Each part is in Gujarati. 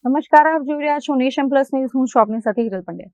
નમસ્કાર, આપ જોઈ રહ્યા છો નેશન પ્લસ ન્યૂઝ. હું છું આપની સાથે હિરલ પંડ્યા.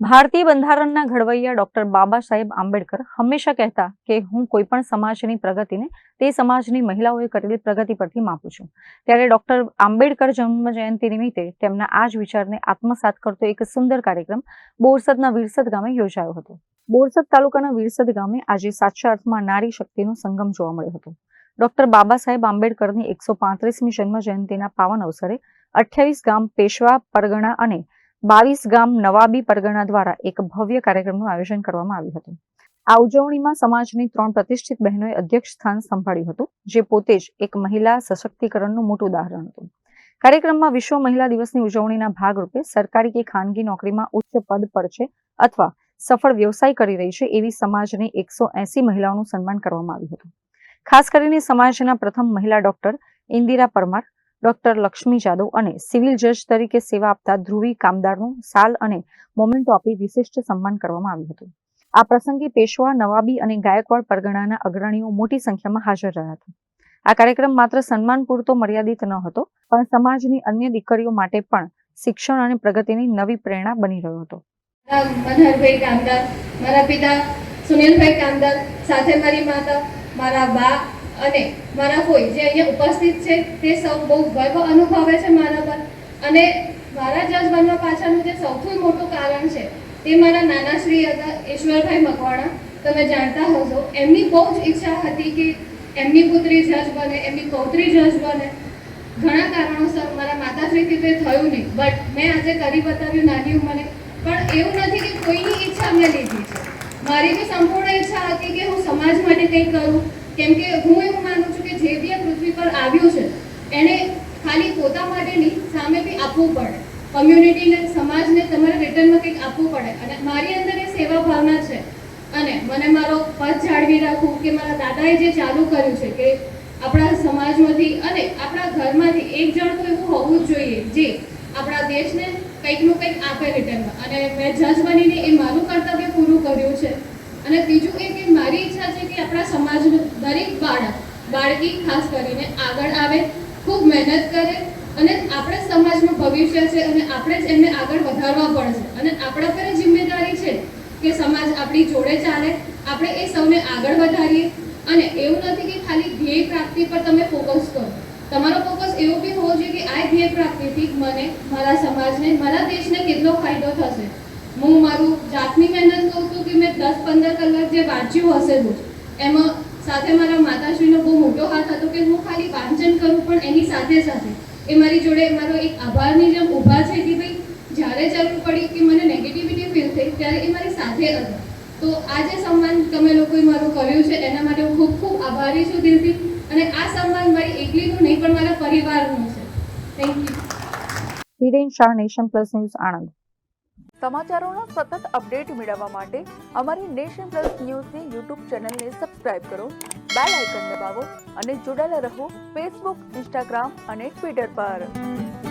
ભારતીય બંધારણના ઘડવૈયા ડોક્ટર બાબા સાહેબ આંબેડકર હંમેશા કહેતા કે હું કોઈ પણ સમાજની પ્રગતિને તે સમાજની મહિલાઓએ કરેલી પ્રગતિ પરથી માપું છું. ત્યારે ડોક્ટર આંબેડકર જન્મ જયંતિ નિમિત્તે તેમના આ જ વિચારને આત્મસાત કરતો એક સુંદર કાર્યક્રમ બોરસદના વીરસદ ગામે યોજાયો હતો. બોરસદ તાલુકાના વીરસદ ગામે આજે સાચા અર્થમાં નારી શક્તિનો સંગમ જોવા મળ્યો હતો. ડોક્ટર બાબા સાહેબ આંબેડકરની 135મી જન્મ જયંતિના પાવન અવસરે 28 ગામ પેશવા પરગણા અને 22 ગામ નવાબી પરગણા દ્વારા એક ભવ્ય કાર્યક્રમનું આયોજન કરવામાં આવ્યું હતું. આ ઉજવણીમાં સમાજની 3 પ્રતિષ્ઠિત બહેનોએ અધ્યક્ષ સ્થાન સંભાળ્યું હતું, જે પોતે જ એક મહિલા સશક્તિકરણનું મોટું ઉદાહરણ હતું. કાર્યક્રમમાં વિશ્વ મહિલા દિવસની ઉજવણીના ભાગરૂપે સરકારી કે ખાનગી નોકરીમાં ઉચ્ચ પદ પર છે અથવા સફળ વ્યવસાય કરી રહી છે એવી સમાજની 180 મહિલાઓનું સન્માન કરવામાં આવ્યું હતું. ખાસ કરીને સમાજના પ્રથમ મહિલા ડોક્ટર ઇન્દિરા પરમાર, ડોક્ટર લક્ષ્મી જાદવ અને સિવિલ જજ તરીકે સેવા આપતા ધ્રુવી કામદારનું સાલ અને મોમેન્ટો આપી વિશિષ્ટ સન્માન કરવામાં આવ્યું હતું. આ પ્રસંગે પેશવા, નવાબી અને ગાયકવાડ પરગણાના અગ્રણીઓ મોટી સંખ્યામાં હાજર રહ્યા હતા. આ કાર્યક્રમ માત્ર સન્માન પૂરતો મર્યાદિત ન હતો, પણ સમાજની અન્ય દીકરીઓ માટે પણ શિક્ષણ અને પ્રગતિની નવી પ્રેરણા બની રહ્યો હતો. મનહરભાઈ કામદાર, મારા પિતા સુનિલભાઈ કામદાર, સાથે મારી માતા, મારા બા અને મારા કોઈ જે અહીંયા ઉપસ્થિત છે તે સૌ બહુ ગર્વ અનુભવે છે મારા પર. અને મારા જજ બનવા પાછળનું જે સૌથી મોટું કારણ છે તે મારા નાનાશ્રી હતા ઈશ્વરભાઈ મકવાણા. તમે જાણતા હશો, એમની બહુ જ ઈચ્છા હતી કે એમની પુત્રી જજ બને, એમની પૌત્રી જજ બને. ઘણા કારણોસર મારા માતાશ્રીથી તે થયું નહીં, બટ મેં આજે કરી બતાવ્યું નાની ઉંમરે. પણ એવું નથી કે કોઈની ઈચ્છા મેં લીધી છે. મારી બી સંપૂર્ણ ઈચ્છા હતી કે હું સમાજ માટે કંઈક કરું, કેમ કે હું એવું માનું છું કે જે બી આ પૃથ્વી પર આવ્યું છે એણે ખાલી પોતા માટે નહીં, સામે બી આપવું પડે. કમ્યુનિટીને, સમાજને તમારે રિટર્નમાં કંઈક આપવું પડે. અને મારી અંદર એ સેવા ભાવના છે. અને મને મારો પદ જાળવી રાખવું કે મારા દાદાએ જે ચાલુ કર્યું છે કે આપણા સમાજમાંથી અને આપણા ઘરમાંથી એક જણ તો એવું હોવું જ જોઈએ જે આપણા દેશને કંઈકનું કંઈક આપે રિટર્નમાં. અને મેં જજ બનીને એ મારું કર્તવ્ય પૂરું કર્યું છે. અને બીજું એ કે મારી ઈચ્છા છે કે આપણા સમાજનું દરેક બાળકી ખાસ કરીને આગળ આવે, ખૂબ મહેનત કરે. અને આપણે સમાજનું ભવિષ્ય છે અને આપણે જ એમને આગળ વધારવા પડશે. અને આપણા પર જિમ્મેદારી છે કે સમાજ આપણી જોડે ચાલે, આપણે એ સૌને આગળ વધારીએ. અને એવું નથી કે ખાલી ધ્યેય પ્રાપ્તિ પર તમે ફોકસ કરો. તમારો ફોકસ એવો બી હોવો જોઈએ કે આ ધ્યેય પ્રાપ્તિથી મને, મારા સમાજને, મારા દેશને કેટલો ફાયદો થશે. હું મારું જાતની મહેનત કહું છું કે મેં 10-15 કલાક જે વાંચ્યું હશે રોજ, એમાં સાથે મારા માતાશ્રીનો બહુ મોટો હાથ હતો કે હું ખાલી વાંચન કરું, પણ એની સાથે સાથે એ મારી જોડે મારો એક આભારની જેમ ઊભા છે કે ભાઈ જ્યારે જરૂર પડી કે મને નેગેટિવિટી ફીલ થઈ ત્યારે એ મારી સાથે હતા. તો આ જે સન્માન તમે લોકોએ મારું કર્યું છે એના માટે હું ખૂબ ખૂબ આભારી છું દિલથી. અને આ સન્માન મારી એકલીનું નહીં પણ મારા પરિવારનું છે. Thank you. Hiren Shah, Nation Plus News, Anand. સમાચારોના સતત અપડેટ મેળવવા માટે અમારી નેશન પ્લસ ન્યૂઝની યુટ્યુબ ચેનલને સબસ્ક્રાઇબ કરો, બેલ આઇકન દબાવો અને જોડાયેલા રહો ફેસબુક, ઇન્સ્ટાગ્રામ અને ટ્વિટર પર.